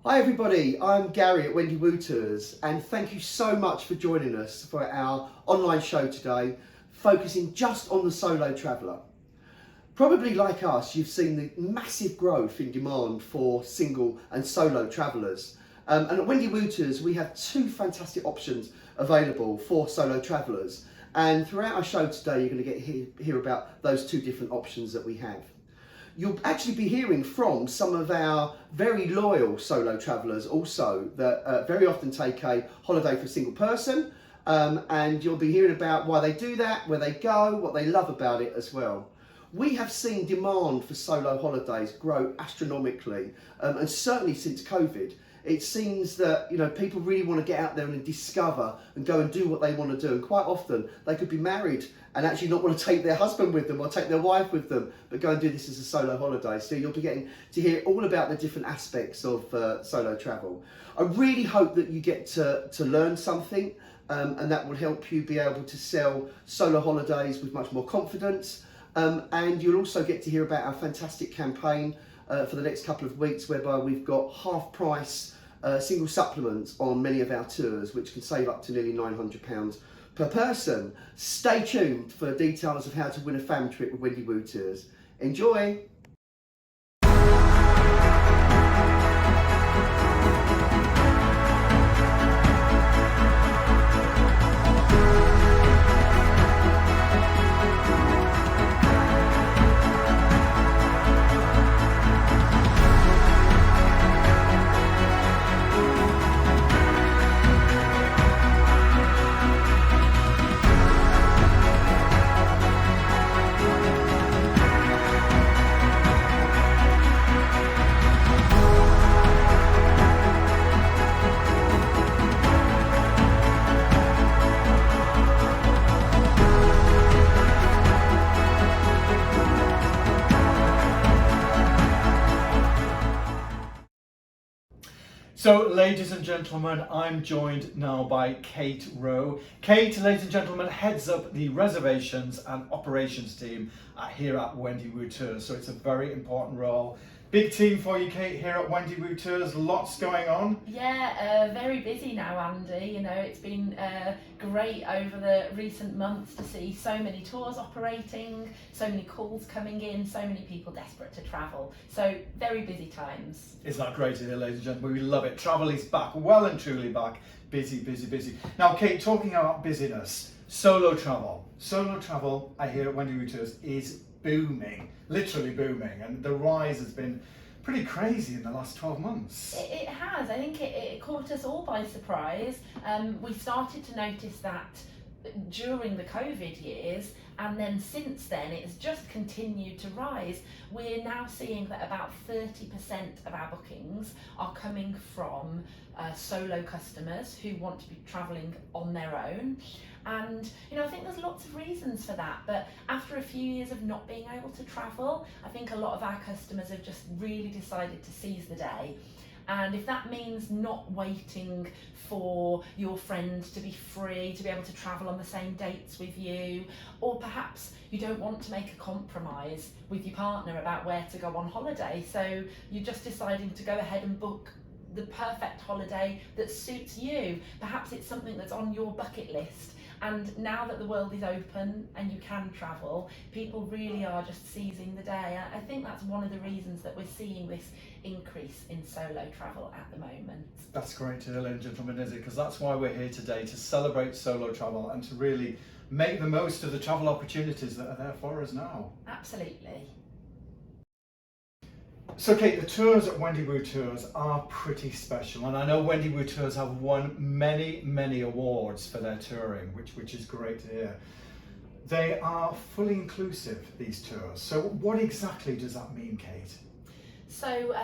Hi everybody, I'm Gary at Wendy Woo Tours, and thank you so much for joining us for our online show today, focusing just on the solo traveller. Probably like us, you've seen the massive growth in demand for single and solo travellers. And at Wendy Woo Tours, we have two fantastic options available for solo travellers. And throughout our show today, you're going to hear about those two different options that we have. You'll actually be hearing from some of our very loyal solo travellers also that very often take a holiday for a single person, and you'll be hearing about why they do that, where they go, what they love about it as well. We have seen demand for solo holidays grow astronomically, and certainly since COVID. It seems that people really want to get out there and discover and go and do what they want to do. And quite often they could be married and actually not want to take their husband with them or take their wife with them, but go and do this as a solo holiday. So you'll be getting to hear all about the different aspects of solo travel. I really hope that you get to learn something, and that will help you be able to sell solo holidays with much more confidence. And you'll also get to hear about our fantastic campaign for the next couple of weeks, whereby we've got half price single supplements on many of our tours, which can save up to nearly £900 per person. Stay tuned for details of how to win a fam trip with Wendy Woo Tours. Enjoy! So, ladies and gentlemen, I'm joined now by Kate Rowe. Kate, ladies and gentlemen, heads up the reservations and operations team here at Wendy Woo Tours. So it's a very important role. Big team for you, Kate, here at Wendy Woo Tours. Lots going on. Yeah, very busy now, Andy. It's been great over the recent months to see so many tours operating, so many calls coming in, so many people desperate to travel. So very busy times. Isn't that great to hear, ladies and gentlemen? We love it. Travel is back, well and truly back. Busy, busy, busy. Now, Kate, talking about busyness, solo travel. Solo travel, I hear at Wendy Woo Tours, is booming, literally booming, and the rise has been pretty crazy in the last 12 months. It has. I think it caught us all by surprise. We started to notice that during the COVID years, and then since then it's just continued to rise. We're now seeing that about 30% of our bookings are coming from solo customers who want to be travelling on their own. And I think there's lots of reasons for that, but after a few years of not being able to travel, I think a lot of our customers have just really decided to seize the day. And if that means not waiting for your friend to be free, to be able to travel on the same dates with you, or perhaps you don't want to make a compromise with your partner about where to go on holiday, so you're just deciding to go ahead and book the perfect holiday that suits you. Perhaps it's something that's on your bucket list. And now that the world is open and you can travel, people really are just seizing the day. I think that's one of the reasons that we're seeing this increase in solo travel at the moment. That's great to hear, ladies and gentlemen, is it? Because that's why we're here today, to celebrate solo travel and to really make the most of the travel opportunities that are there for us now. Absolutely. So Kate, the tours at Wendy Woo Tours are pretty special, and I know Wendy Woo Tours have won many, many awards for their touring, which is great to hear. They are fully inclusive, these tours. So what exactly does that mean, Kate? So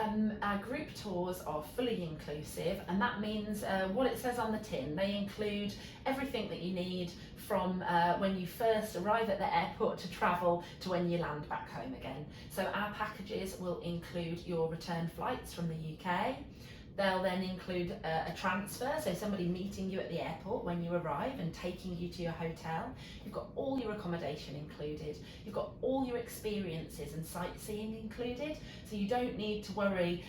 our group tours are fully inclusive, and that means what it says on the tin. They include everything that you need from when you first arrive at the airport to travel to when you land back home again. So our packages will include your return flights from the UK, They'll then include a transfer, so somebody meeting you at the airport when you arrive and taking you to your hotel. You've got all your accommodation included. You've got all your experiences and sightseeing included. So you don't need to worry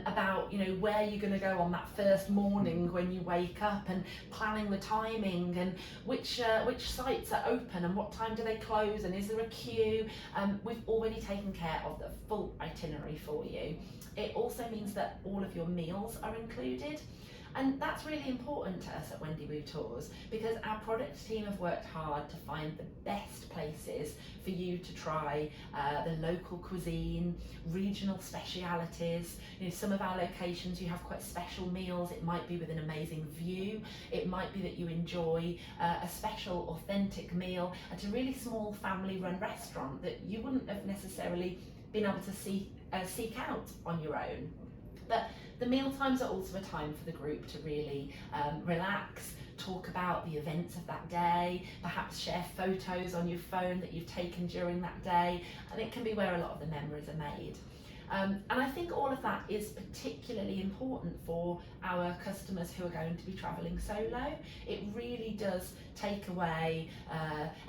about where you're going to go on that first morning when you wake up, and planning the timing and which sites are open and what time do they close and is there a queue. We've already taken care of the full itinerary for you. It also means that all of your meals are included, and that's really important to us at Wendy Woo Tours, because our product team have worked hard to find the best places for you to try the local cuisine, regional specialities. Some of our locations, you have quite special meals. It might be with an amazing view. It might be that you enjoy a special authentic meal at a really small family-run restaurant that you wouldn't have necessarily been able to seek out on your own. But the meal times are also a time for the group to really relax, talk about the events of that day, perhaps share photos on your phone that you've taken during that day, and it can be where a lot of the memories are made. And I think all of that is particularly important for our customers who are going to be travelling solo. It really does take away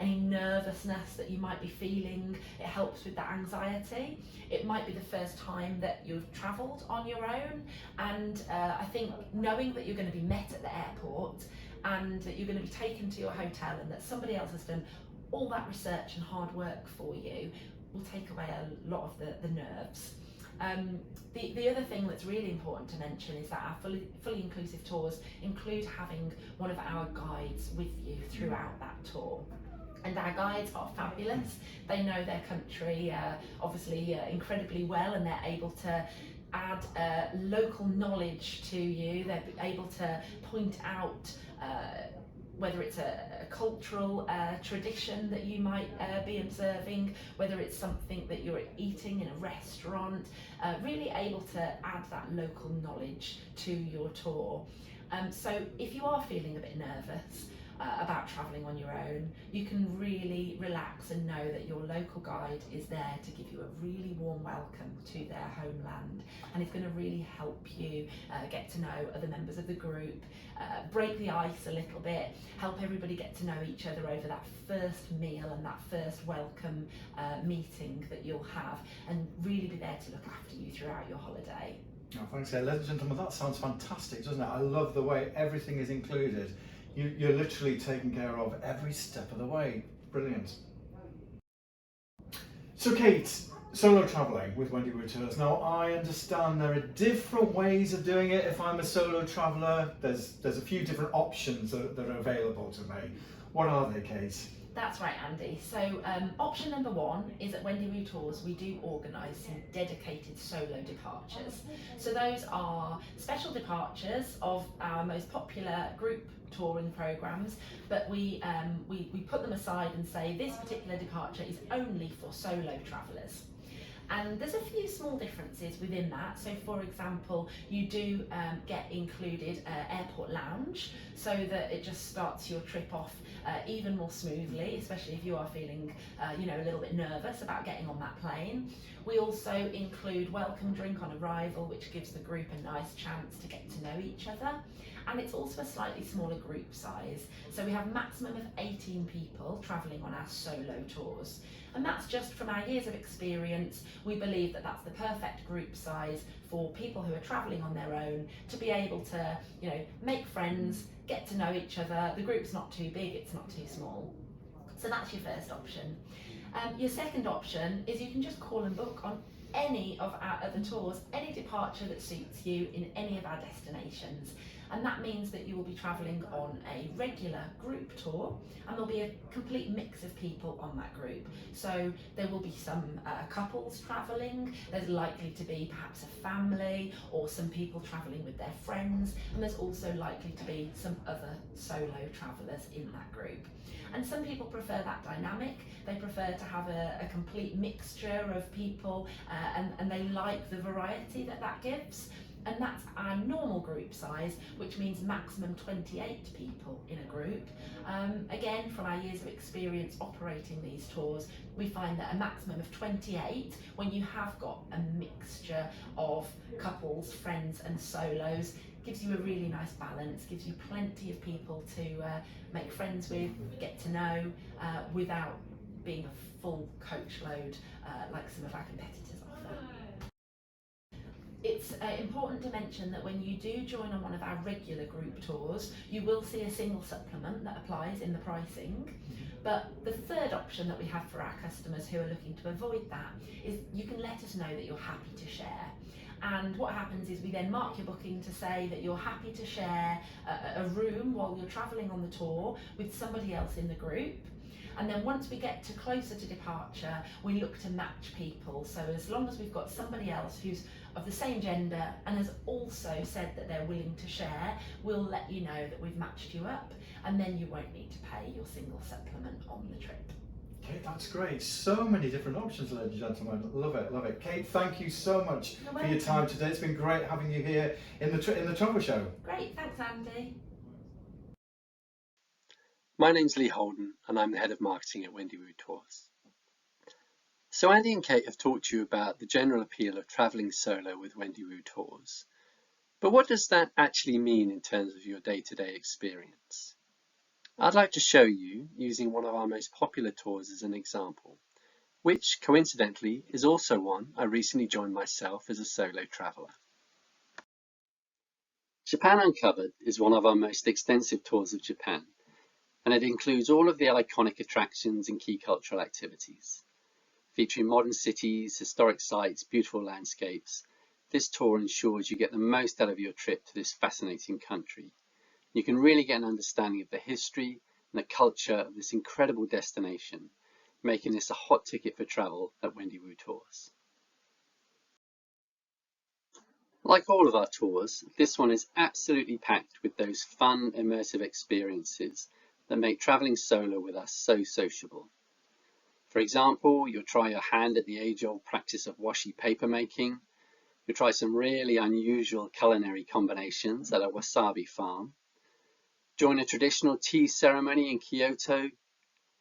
any nervousness that you might be feeling. It helps with that anxiety. It might be the first time that you've travelled on your own, and I think knowing that you're going to be met at the airport and that you're going to be taken to your hotel and that somebody else has done all that research and hard work for you will take away a lot of the nerves. The other thing that's really important to mention is that our fully inclusive tours include having one of our guides with you throughout that tour. And our guides are fabulous. They know their country obviously incredibly well, and they're able to add local knowledge to you. They're able to point out whether it's a cultural tradition that you might be observing, whether it's something that you're eating in a restaurant, really able to add that local knowledge to your tour. So if you are feeling a bit nervous about travelling on your own, you can really relax and know that your local guide is there to give you a really warm welcome to their homeland, and it's going to really help you get to know other members of the group, break the ice a little bit, help everybody get to know each other over that first meal and that first welcome meeting that you'll have, and really be there to look after you throughout your holiday. Oh, thanks, ladies and gentlemen. That sounds fantastic, doesn't it? I love the way everything is included. You're literally taken care of every step of the way. Brilliant. So Kate, solo travelling with Wendy Woo Tours. Now I understand there are different ways of doing it. If I'm a solo traveller, there's a few different options that are available to me. What are they, Kate? That's right, Andy. So option number one is at Wendy Woo Tours we do organise some dedicated solo departures. So those are special departures of our most popular group touring programmes, but we put them aside and say this particular departure is only for solo travellers. And there's a few small differences within that. So for example, you do get included airport lounge, so that it just starts your trip off even more smoothly, especially if you are feeling a little bit nervous about getting on that plane. We also include welcome drink on arrival, which gives the group a nice chance to get to know each other. And it's also a slightly smaller group size. So we have a maximum of 18 people travelling on our solo tours. And that's just from our years of experience. We believe that that's the perfect group size for people who are travelling on their own to be able to, make friends, get to know each other. The group's not too big, it's not too small. So that's your first option. Your second option is you can just call and book on any of our other tours, any departure that suits you in any of our destinations. And that means that you will be travelling on a regular group tour, and there'll be a complete mix of people on that group. So there will be some couples travelling, there's likely to be perhaps a family or some people travelling with their friends, and there's also likely to be some other solo travellers in that group. And some people prefer that dynamic. They prefer to have a complete mixture of people, and they like the variety that gives. and that's our normal group size, which means maximum 28 people in a group. Again, from our years of experience operating these tours, we find that a maximum of 28, when you have got a mixture of couples, friends and solos, gives you a really nice balance, gives you plenty of people to make friends with, get to know, without being a full coach load like some of our competitors offer. It's important to mention that when you do join on one of our regular group tours, you will see a single supplement that applies in the pricing. But the third option that we have for our customers who are looking to avoid that is you can let us know that you're happy to share. And what happens is we then mark your booking to say that you're happy to share a room while you're travelling on the tour with somebody else in the group. And then once we get to closer to departure, we look to match people. So as long as we've got somebody else who's of the same gender and has also said that they're willing to share, we'll let you know that we've matched you up, and then you won't need to pay your single supplement on the trip. Kate, that's great. So many different options, ladies and gentlemen. Love it, love it. Kate, thank you so much for your time today. It's been great having you here in the Travel Show. Great, thanks Andy. My name's Lee Holden and I'm the Head of Marketing at Wendy Woo Tours. So Andy and Kate have talked to you about the general appeal of travelling solo with Wendy Woo Tours. But what does that actually mean in terms of your day-to-day experience? I'd like to show you using one of our most popular tours as an example, which coincidentally is also one I recently joined myself as a solo traveller. Japan Uncovered is one of our most extensive tours of Japan, and it includes all of the iconic attractions and key cultural activities. Featuring modern cities, historic sites, beautiful landscapes, this tour ensures you get the most out of your trip to this fascinating country. You can really get an understanding of the history and the culture of this incredible destination, making this a hot ticket for travel at Wendy Woo Tours. Like all of our tours, this one is absolutely packed with those fun, immersive experiences that make travelling solo with us so sociable. For example, you'll try your hand at the age-old practice of washi paper making. You'll try some really unusual culinary combinations at a wasabi farm. Join a traditional tea ceremony in Kyoto.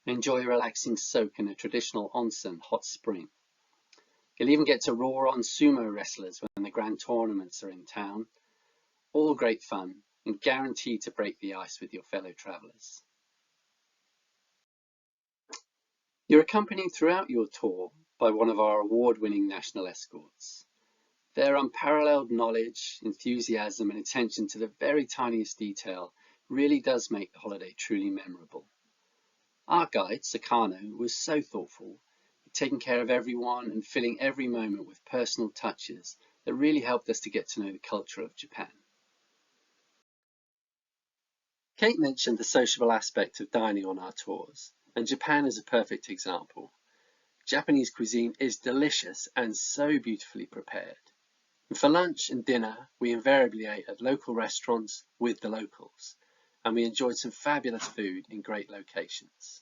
Enjoy a relaxing soak in a traditional onsen hot spring. You'll even get to roar on sumo wrestlers when the grand tournaments are in town. All great fun and guaranteed to break the ice with your fellow travellers. You're accompanied throughout your tour by one of our award-winning national escorts. Their unparalleled knowledge, enthusiasm and attention to the very tiniest detail really does make the holiday truly memorable. Our guide, Sakano, was so thoughtful, taking care of everyone and filling every moment with personal touches that really helped us to get to know the culture of Japan. Kate mentioned the sociable aspect of dining on our tours, and Japan is a perfect example. Japanese cuisine is delicious and so beautifully prepared. And for lunch and dinner, we invariably ate at local restaurants with the locals, and we enjoyed some fabulous food in great locations.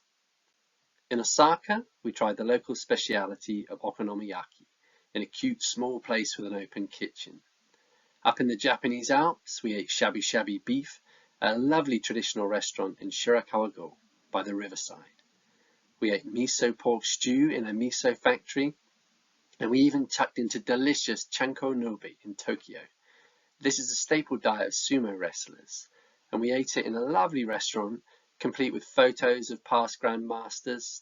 In Osaka, we tried the local speciality of okonomiyaki in a cute small place with an open kitchen. Up in the Japanese Alps, we ate shabu-shabu beef at a lovely traditional restaurant in Shirakawa-go by the riverside. We ate miso pork stew in a miso factory, and we even tucked into delicious chanko nobe in Tokyo. This is a staple diet of sumo wrestlers, and we ate it in a lovely restaurant complete with photos of past grandmasters,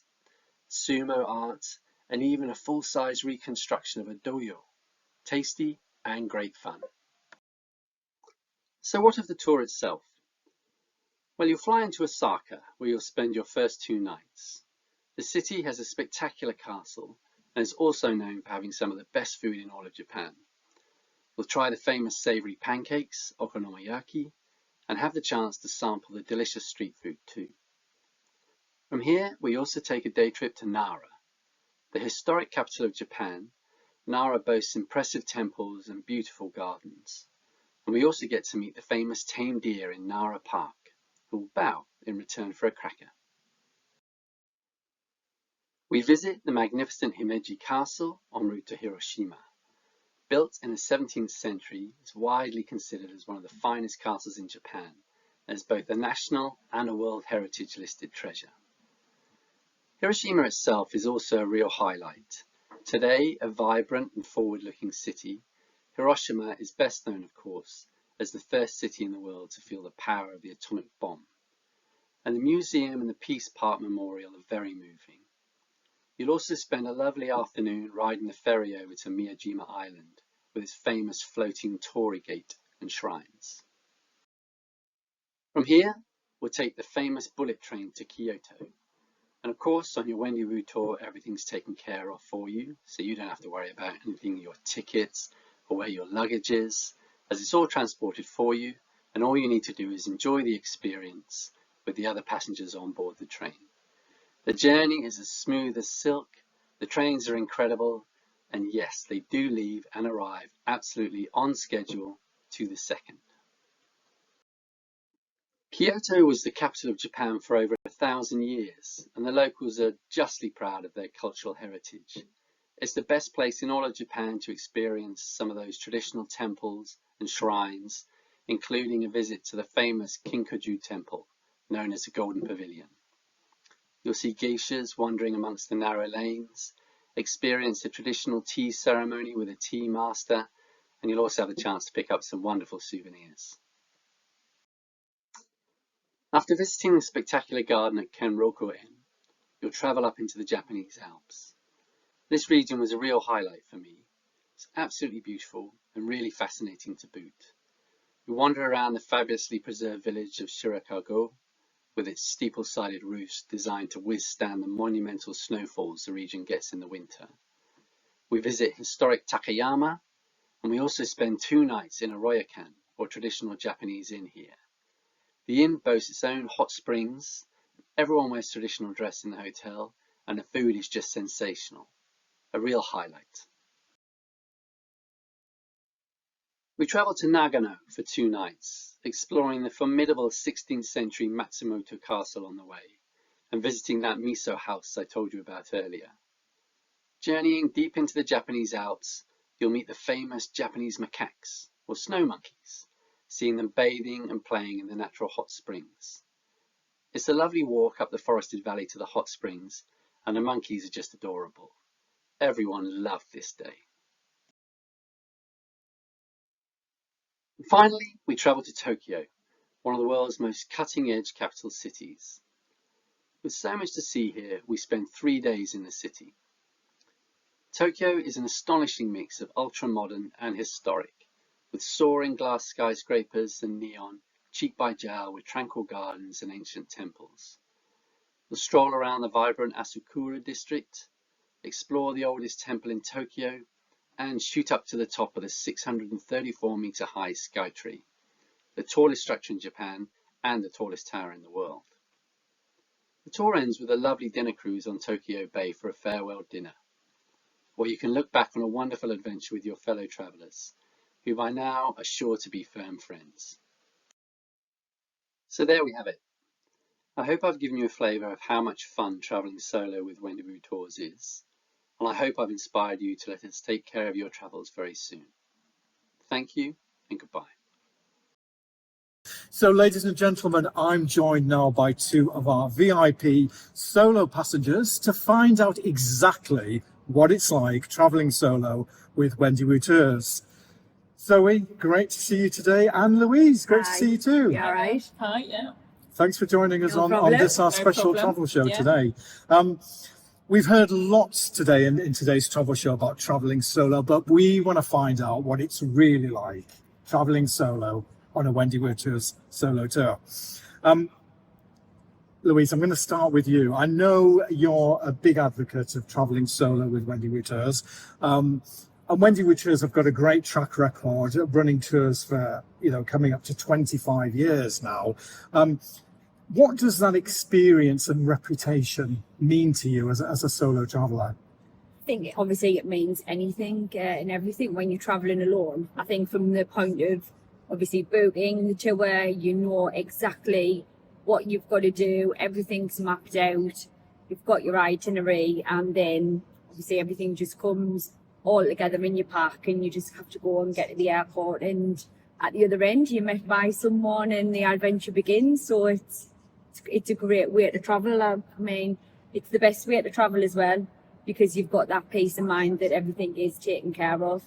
sumo art, and even a full-size reconstruction of a doyo. Tasty and great fun. So what of the tour itself? Well, you'll fly into Osaka, where you'll spend your first 2 nights. The city has a spectacular castle and is also known for having some of the best food in all of Japan. We'll try the famous savoury pancakes, okonomiyaki, and have the chance to sample the delicious street food too. From here, we also take a day trip to Nara. The historic capital of Japan, Nara boasts impressive temples and beautiful gardens. And we also get to meet the famous tame deer in Nara Park, who will bow in return for a cracker. We visit the magnificent Himeji Castle en route to Hiroshima. Built in the 17th century, it's widely considered as one of the finest castles in Japan, and is both a national and a World Heritage listed treasure. Hiroshima itself is also a real highlight. Today, a vibrant and forward-looking city, Hiroshima is best known, of course, as the first city in the world to feel the power of the atomic bomb. And the museum and the Peace Park Memorial are very moving. You'll also spend a lovely afternoon riding the ferry over to Miyajima Island with its famous floating torii gate and shrines. From here, we'll take the famous bullet train to Kyoto. And of course, on your Wendy-Woo tour, everything's taken care of for you, so you don't have to worry about anything, your tickets or where your luggage is, as it's all transported for you, and all you need to do is enjoy the experience with the other passengers on board the train. The journey is as smooth as silk, the trains are incredible, and yes, they do leave and arrive absolutely on schedule to the second. Kyoto was the capital of Japan for over 1,000 years, and the locals are justly proud of their cultural heritage. It's the best place in all of Japan to experience some of those traditional temples and shrines, including a visit to the famous Kinkaku Temple, known as the Golden Pavilion. You'll see geishas wandering amongst the narrow lanes, experience a traditional tea ceremony with a tea master, and you'll also have the chance to pick up some wonderful souvenirs. After visiting the spectacular garden at Kenroku-en, you'll travel up into the Japanese Alps. This region was a real highlight for me. It's absolutely beautiful and really fascinating to boot. You wander around the fabulously preserved village of Shirakago, with its steeple-sided roofs designed to withstand the monumental snowfalls the region gets in the winter. We visit historic Takayama, and we also spend 2 nights in a ryokan, or traditional Japanese inn here. The inn boasts its own hot springs, everyone wears traditional dress in the hotel, and the food is just sensational. A real highlight. We travelled to Nagano for 2 nights, exploring the formidable 16th century Matsumoto Castle on the way, and visiting that miso house I told you about earlier. Journeying deep into the Japanese Alps, you'll meet the famous Japanese macaques, or snow monkeys, seeing them bathing and playing in the natural hot springs. It's a lovely walk up the forested valley to the hot springs, and the monkeys are just adorable. Everyone loved this day. And finally, we travelled to Tokyo, one of the world's most cutting-edge capital cities. With so much to see here, we spent 3 days in the city. Tokyo is an astonishing mix of ultra-modern and historic, with soaring glass skyscrapers and neon, cheek by jowl with tranquil gardens and ancient temples. We'll stroll around the vibrant Asakura district, explore the oldest temple in Tokyo, and shoot up to the top of the 634-metre high Skytree, the tallest structure in Japan and the tallest tower in the world. The tour ends with a lovely dinner cruise on Tokyo Bay for a farewell dinner, where you can look back on a wonderful adventure with your fellow travellers, who by now are sure to be firm friends. So there we have it. I hope I've given you a flavour of how much fun travelling solo with Wendy-Woo Tours is, and I hope I've inspired you to let us take care of your travels very soon. Thank you and goodbye. So, ladies and gentlemen, I'm joined now by 2 of our VIP solo passengers to find out exactly what it's like travelling solo with Wendy-Woo Tours. Zoe, great to see you today, and Louise, great to see you too. Yeah, all right. Hi, yeah. Thanks for joining us No on problem. this, our No special problem. travel show Yeah. today. We've heard lots today in today's travel show about travelling solo, but we want to find out what it's really like travelling solo on a Wendy-Woo Tours solo tour. Louise, I'm going to start with you. I know you're a big advocate of travelling solo with Wendy-Woo Tours. And Wendy-Woo Tours have got a great track record of running tours for, coming up to 25 years now. What does that experience and reputation mean to you as a solo traveller? I think obviously it means anything and everything when you're travelling alone. I think from the point of obviously booking the tour, you know exactly what you've got to do, everything's mapped out, you've got your itinerary, and then obviously everything just comes all together in your pack, and you just have to go and get to the airport, and at the other end you're met by someone and the adventure begins. So it's a great way to travel. I mean, it's the best way to travel as well, because you've got that peace of mind that everything is taken care of.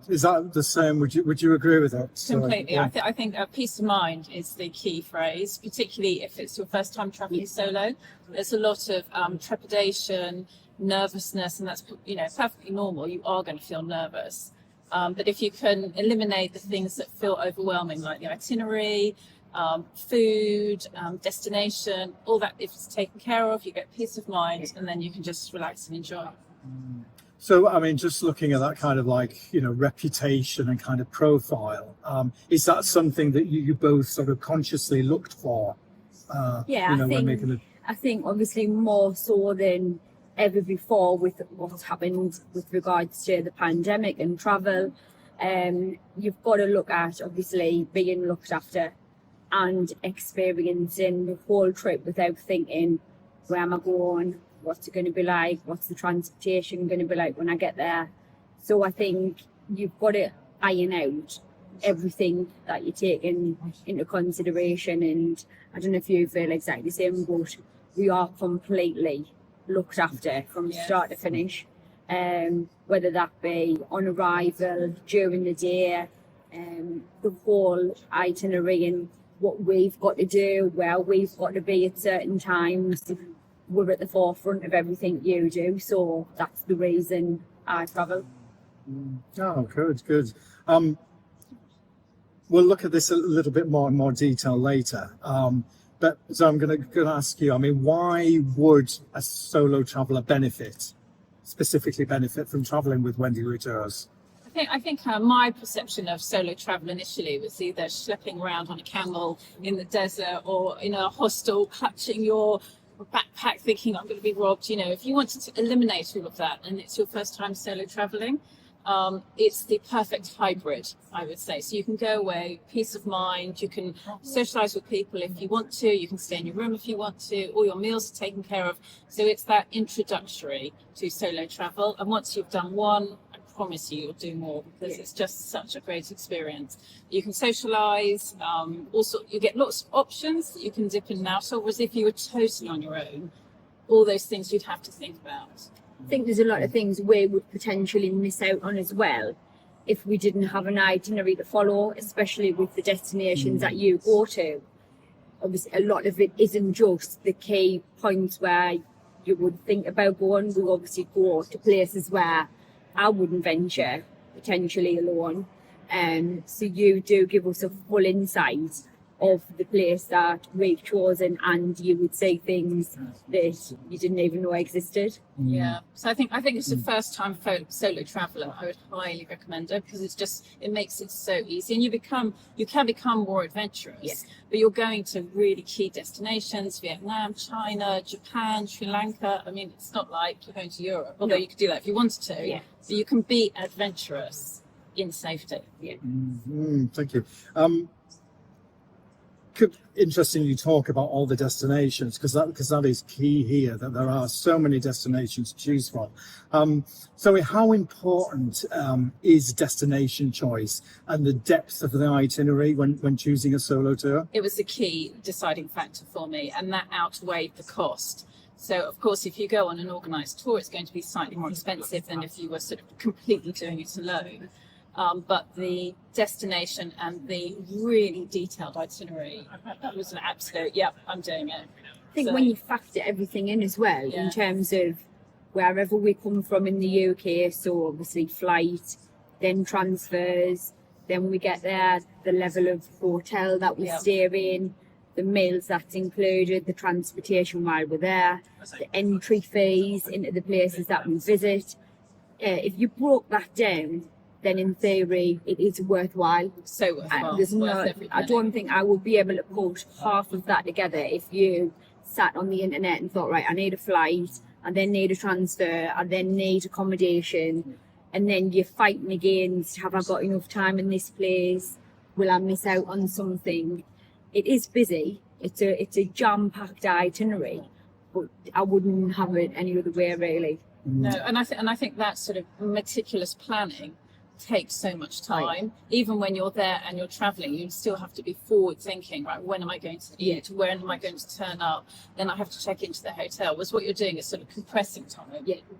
Is that the same? Would you agree with that? Completely. Yeah. I think peace of mind is the key phrase, particularly if it's your first time traveling solo. There's a lot of trepidation, nervousness, and that's perfectly normal. You are going to feel nervous, but if you can eliminate the things that feel overwhelming, like the itinerary, food, destination, all that, if it's taken care of, you get peace of mind, and then you can just relax and enjoy. So, I mean, just looking at that kind of reputation and kind of profile, is that something that you both sort of consciously looked for? I think obviously more so than ever before with what's happened with regards to the pandemic and travel. You've got to look at obviously being looked after and experiencing the whole trip without thinking, where am I going? What's it going to be like? What's the transportation going to be like when I get there? So I think you've got to iron out everything that you're taking into consideration. And I don't know if you feel exactly the same, but we are completely looked after from start to finish. Whether that be on arrival, during the day, the whole itinerary and what we've got to do, where we've got to be at certain times. We're at the forefront of everything you do, so that's the reason I travel. Oh, good. We'll look at this a little bit more in more detail later. But so I'm going to ask you, I mean, why would a solo traveller specifically benefit from travelling with Wendy Wu Tours? I think my perception of solo travel initially was either schlepping around on a camel in the desert or in a hostel, clutching your backpack thinking I'm going to be robbed. If you wanted to eliminate all of that and it's your first time solo traveling, it's the perfect hybrid, I would say. So you can go away, peace of mind, you can socialize with people if you want to, you can stay in your room if you want to, all your meals are taken care of. So it's that introductory to solo travel, and once you've done one, I promise you'll do more, because it's just such a great experience. You can socialize, also you get lots of options that you can dip in and out of, whereas if you were totally on your own, all those things you'd have to think about. I think there's a lot of things we would potentially miss out on as well if we didn't have an itinerary to follow, especially with the destinations that you go to. Obviously, a lot of it isn't just the key points where you would think about going. We obviously go to places where I wouldn't venture, potentially alone. So you do give us a full insight of the place that we've chosen, and you would see things that you didn't even know existed. Yeah, so I think it's the first time solo traveller. I would highly recommend it, because it makes it so easy, and you can become more adventurous. But you're going to really key destinations: Vietnam, China, Japan, Sri Lanka. I mean, it's not like you're going to Europe, although you could do that if you wanted to. Yeah. So you can be adventurous in safety. Thank you. Interesting you talk about all the destinations, because that is key here, that there are so many destinations to choose from. So how important is destination choice and the depth of the itinerary when choosing a solo tour? It was the key deciding factor for me, and that outweighed the cost. So of course, if you go on an organised tour, it's going to be slightly more expensive than if you were sort of completely doing it alone. But the destination and the really detailed itinerary, that was an absolute, I'm doing it. I think when you factor everything in as well, in terms of wherever we come from in the UK, so obviously flight, then transfers, then we get there, the level of hotel that we stay in, the meals that's included, the transportation while we're there, the entry fees into the places that we visit. If you broke that down, then in theory it is worthwhile. So worthwhile. I don't think I would be able to put half of that together if you sat on the internet and thought, right, I need a flight, and then need a transfer, and then need accommodation, and then you're fighting against, have I got enough time in this place? Will I miss out on something? It is busy. It's a jam-packed itinerary, but I wouldn't have it any other way, really. No, and I think that sort of meticulous planning takes so much time. Even when you're there and you're traveling, you still have to be forward thinking, right? When am I going to eat? When am I going to turn up? Then I have to check into the hotel. Whereas what you're doing is sort of compressing time,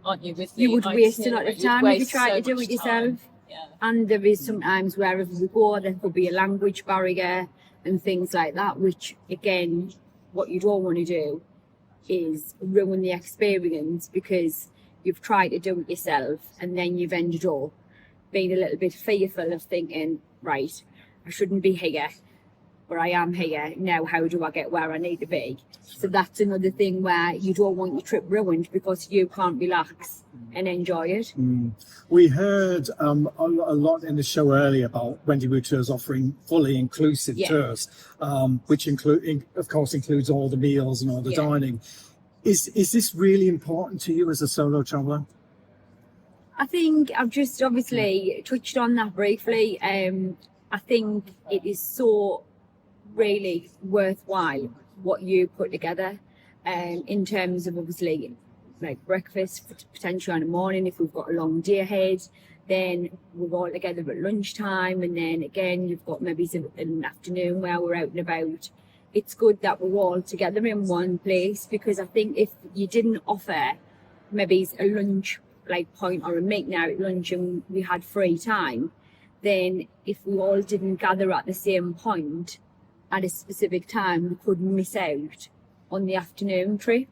aren't you? With You the would waste a lot itinerary. of You'd time if you waste try so to do much it yourself. time. Yeah. And there is sometimes wherever we go, there could be a language barrier and things like that, which again, what you don't want to do is ruin the experience because you've tried to do it yourself and then you've ended up being a little bit fearful of thinking, right, I shouldn't be here, but I am here. Now, how do I get where I need to be? So that's another thing where you don't want your trip ruined because you can't relax and enjoy it. We heard a lot in the show earlier about Wendy Wu Tours offering fully inclusive tours, which of course includes all the meals and all the dining. Is this really important to you as a solo traveller? I think I've just obviously touched on that briefly. I think it is so really worthwhile what you put together in terms of obviously like breakfast potentially in the morning if we've got a long day ahead, then we're all together at lunchtime, and then again you've got maybe an afternoon where we're out and about. It's good that we're all together in one place, because I think if you didn't offer maybe a lunch like point or a meeting out at lunch and we had free time, then if we all didn't gather at the same point at a specific time, we could miss out on the afternoon trip.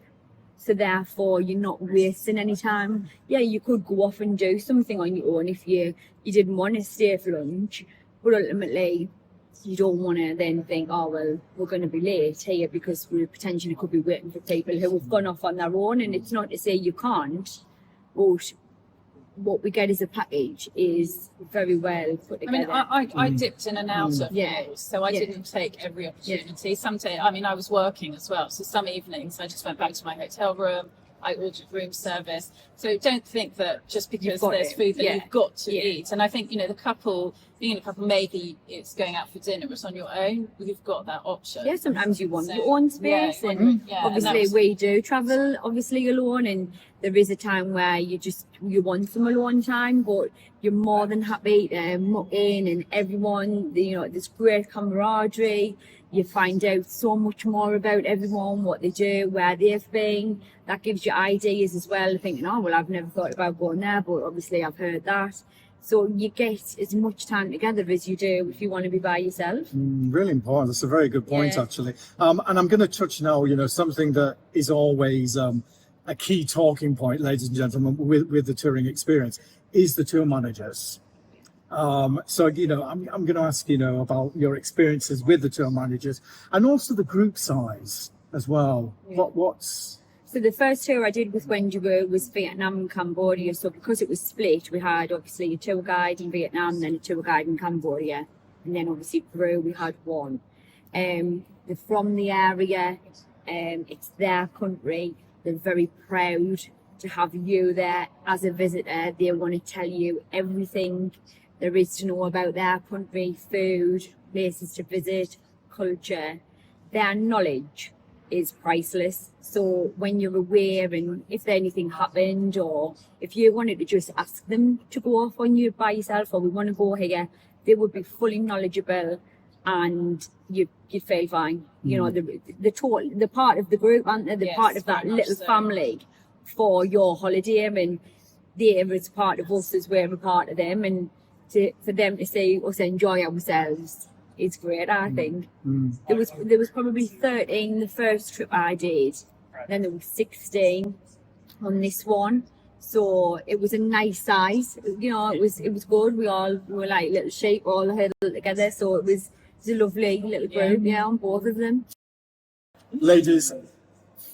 So therefore you're not wasting any time. Yeah, you could go off and do something on your own if you didn't want to stay for lunch, but ultimately you don't want to then think, oh well, we're going to be late here because we potentially could be waiting for people who have gone off on their own. And it's not to say you can't, but what we get as a package is very well put together. I dipped in and out of meals, so I didn't take every opportunity. Some day, I was working as well, so some evenings I just went back to my hotel room, I ordered room service. So don't think that just because there's food that you've got to eat. And I think, being in a couple, maybe it's going out for dinner, it's on your own, you've got that option. Yeah, sometimes you want your own space, and obviously and we do travel obviously alone, and there is a time where you want some alone time, but you're more than happy to muck in, and everyone, there's great camaraderie. You find out so much more about everyone, what they do, where they've been. That gives you ideas as well, thinking, oh well, I've never thought about going there, but obviously I've heard that. So you get as much time together as you do if you want to be by yourself. Really important. That's a very good point, actually. And I'm going to touch now, something that is always a key talking point, ladies and gentlemen, with the touring experience, is the tour managers. So, I'm going to ask, about your experiences with the tour managers and also the group size as well. So the first tour I did with Wendy Wu was Vietnam and Cambodia. So because it was split, we had obviously a tour guide in Vietnam and then a tour guide in Cambodia. And then obviously Peru, we had one. They're from the area, it's their country. They're very proud to have you there as a visitor. They want to tell you everything there is to know about their country, food, places to visit, culture. Their knowledge is priceless. So when you're aware, and if anything happened, or if you wanted to just ask them to go off on you by yourself, or we want to go here, they would be fully knowledgeable, and you'd feel fine. The part of the group, aren't they? The part of that little family for your holiday, and they're as part of us as we're a part of them, and for them to see us enjoy ourselves is great, I think. There was probably 13 the first trip I did, then there was 16 on this one, so it was a nice size. It was good. We were like little sheep all huddled together, so it was a lovely little group on both of them. Ladies,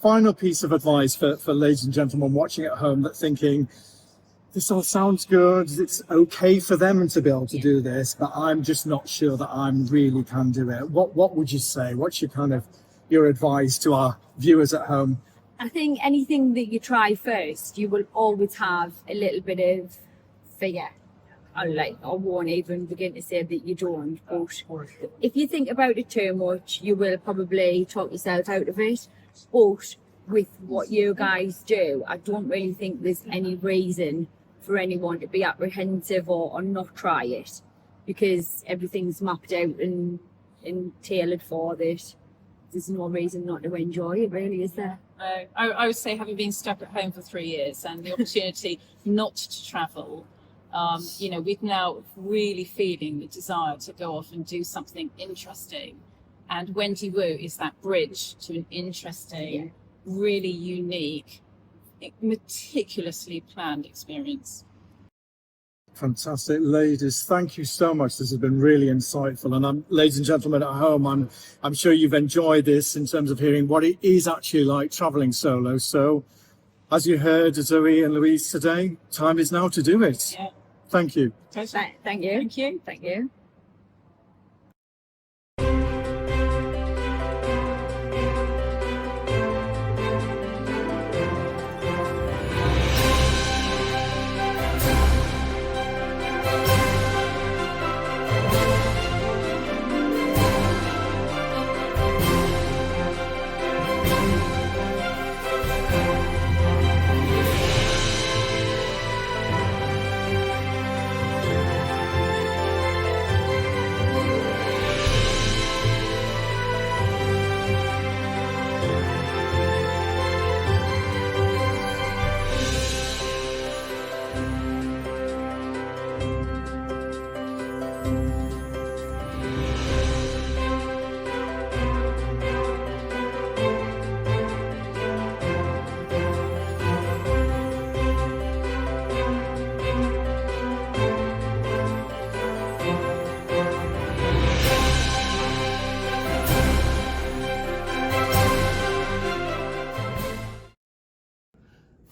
final piece of advice for ladies and gentlemen watching at home that thinking, this all sounds good, it's okay for them to be able to do this, but I'm just not sure that I really can do it. What would you say? What's your advice to our viewers at home? I think anything that you try first, you will always have a little bit of fear. I won't even begin to say that you don't, but if you think about it too much, you will probably talk yourself out of it. But with what you guys do, I don't really think there's any reason for anyone to be apprehensive or not try it, because everything's mapped out and tailored for this. There's no reason not to enjoy it, really, is there? I would say, having been stuck at home for 3 years and the opportunity not to travel, we're now really feeling the desire to go off and do something interesting. And Wendy Woo is that bridge to an interesting, really unique, meticulously planned experience. Fantastic, ladies. Thank you so much. This has been really insightful. And ladies and gentlemen at home, I'm sure you've enjoyed this in terms of hearing what it is actually like traveling solo. So, as you heard Zoe and Louise today, time is now to do it. Yeah. Thank you. Thank you. Thank you. Thank you.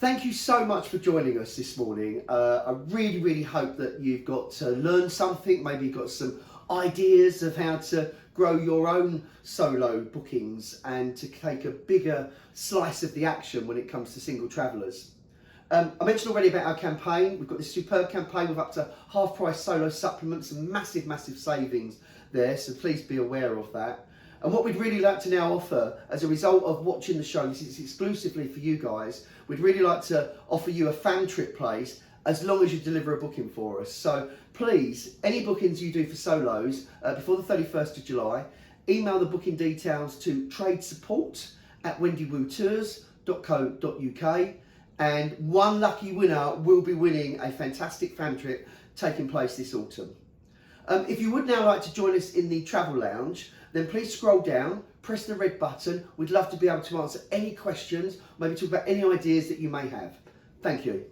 Thank you so much for joining us this morning. I really hope that you've got to learn something, maybe you've got some ideas of how to grow your own solo bookings and to take a bigger slice of the action when it comes to single travellers. I mentioned already about our campaign. We've got this superb campaign with up to half price solo supplements and massive savings there, so please be aware of that. And what we'd really like to now offer as a result of watching the show, this is exclusively for you guys, we'd really like to offer you a fan trip place as long as you deliver a booking for us. So please, any bookings you do for solos before the 31st of July, email the booking details to tradesupport@wendywotours.co.uk, and one lucky winner will be winning a fantastic fan trip taking place this autumn. If you would now like to join us in the Travel Lounge, then please scroll down, press the red button. We'd love to be able to answer any questions, maybe talk about any ideas that you may have. Thank you.